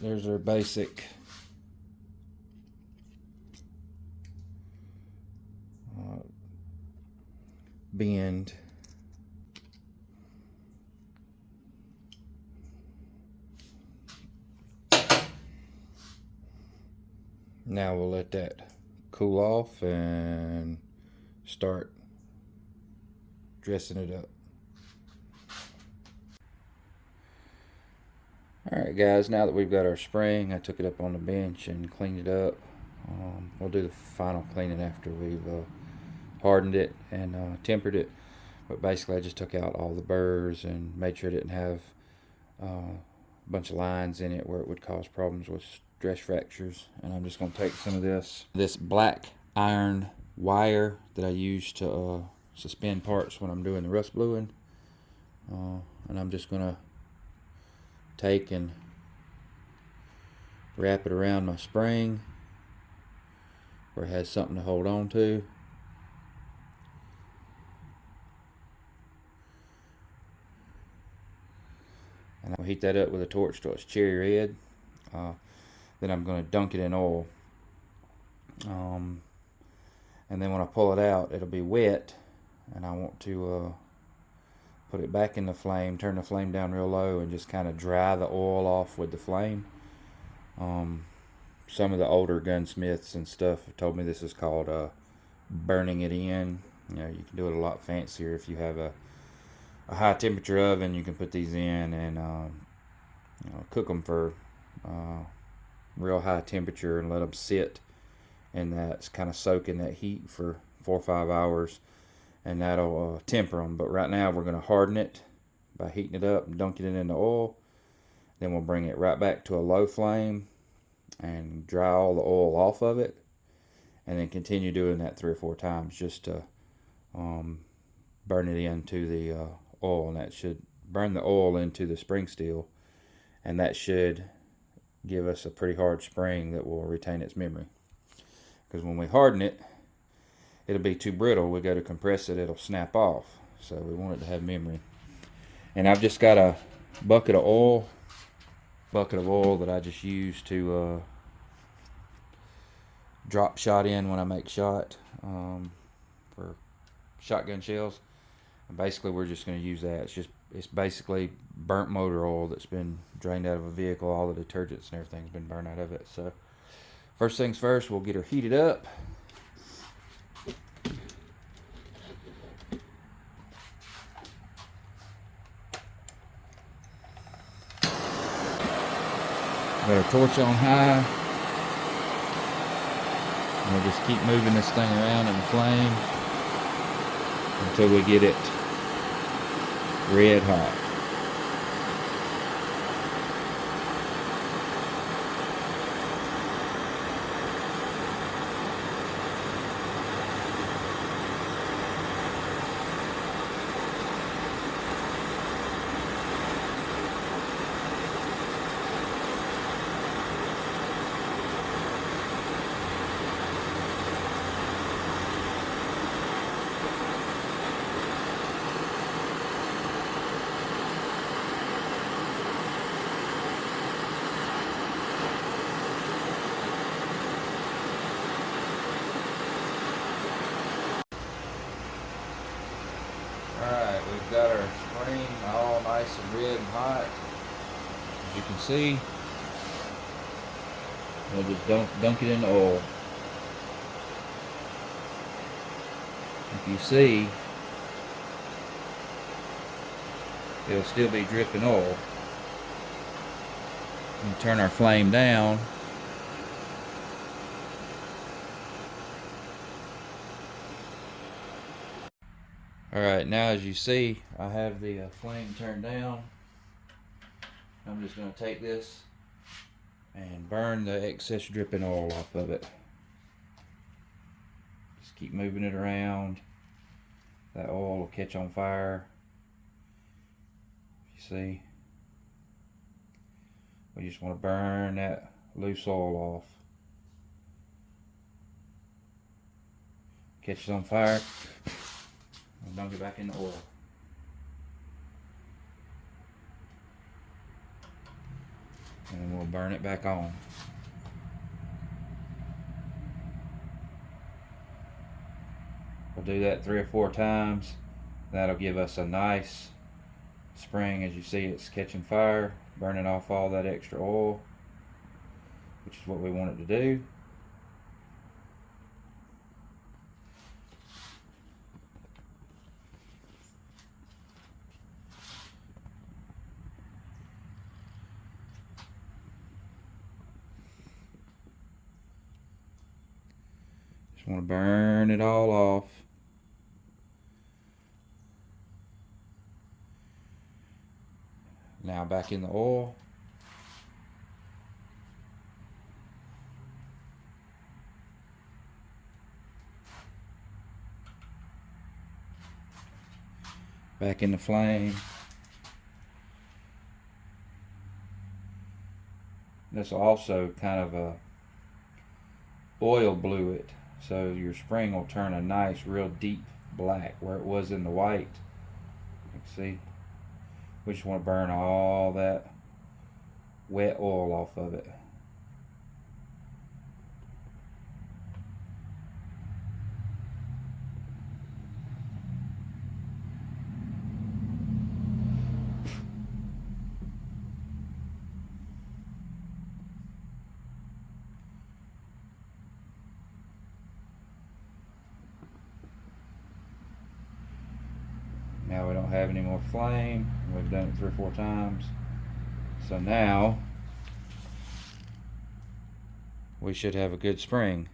there's our basic bend. Now we'll let that cool off and start dressing it up. Alright guys, now that we've got our spring, I took it up on the bench and cleaned it up. We'll do the final cleaning after we've hardened it and tempered it. But basically I just took out all the burrs and made sure it didn't have a bunch of lines in it where it would cause problems with stress fractures. And I'm just going to take some of this black iron wire that I use to suspend parts when I'm doing the rust bluing. And I'm just going to take and wrap it around my spring where it has something to hold on to. And I'll heat that up with a torch till it's cherry red. Then I'm going to dunk it in oil. And then when I pull it out, it'll be wet, and I want to put it back in the flame, turn the flame down real low, and just kind of dry the oil off with the flame. Some of the older gunsmiths and stuff have told me this is called burning it in. You know, you can do it a lot fancier if you have a high temperature oven. You can put these in and you know, cook them for real high temperature and let them sit, and that's kind of soak in that heat for 4 or 5 hours, and that'll temper them. But right now we're going to harden it by heating it up and dunking it in the oil. Then we'll bring it right back to a low flame and dry all the oil off of it, and then continue doing that 3 or 4 times just to burn it into the oil, and that should burn the oil into the spring steel, and that should give us a pretty hard spring that will retain its memory. Because when we harden it, it'll be too brittle. We go to compress it, it'll snap off. So we want it to have memory. And I've just got a bucket of oil that I just use to drop shot in when I make shot for shotgun shells. And basically we're just going to use that. It's basically burnt motor oil that's been drained out of a vehicle. All the detergents and everything's been burned out of it. So first things first, we'll get her heated up. Got our torch on high. And we'll just keep moving this thing around in the flame until we get it red hot. Alright, we've got our spring all nice and red and hot. As you can see, we'll just dunk it in the oil. If you see, it'll still be dripping oil. And turn our flame down. Alright, now as you see, I have the flame turned down. I'm just going to take this and burn the excess dripping oil off of it. Just keep moving it around. That oil will catch on fire. You see? We just want to burn that loose oil off. Catches on fire. And dunk it back in the oil. And then we'll burn it back on. We'll do that 3 or 4 times. That'll give us a nice spring. As you see, it's catching fire, burning off all that extra oil, which is what we want it to do. Just want to burn it all off. Now back in the oil. Back in the flame. This will also kind of oil blue it, so your spring will turn a nice real deep black where it was in the white. You can see. We just want to burn all that wet oil off of it. Now we don't have any more flame. We've done it 3 or 4 times. So now we should have a good spring.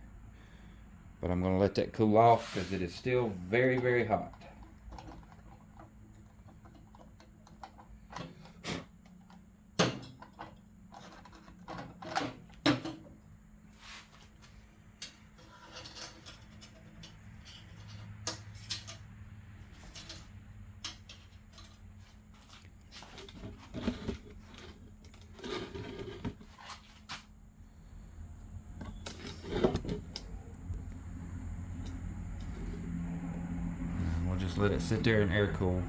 But I'm going to let that cool off because it is still very, very hot. We'll just let it sit there and air cool.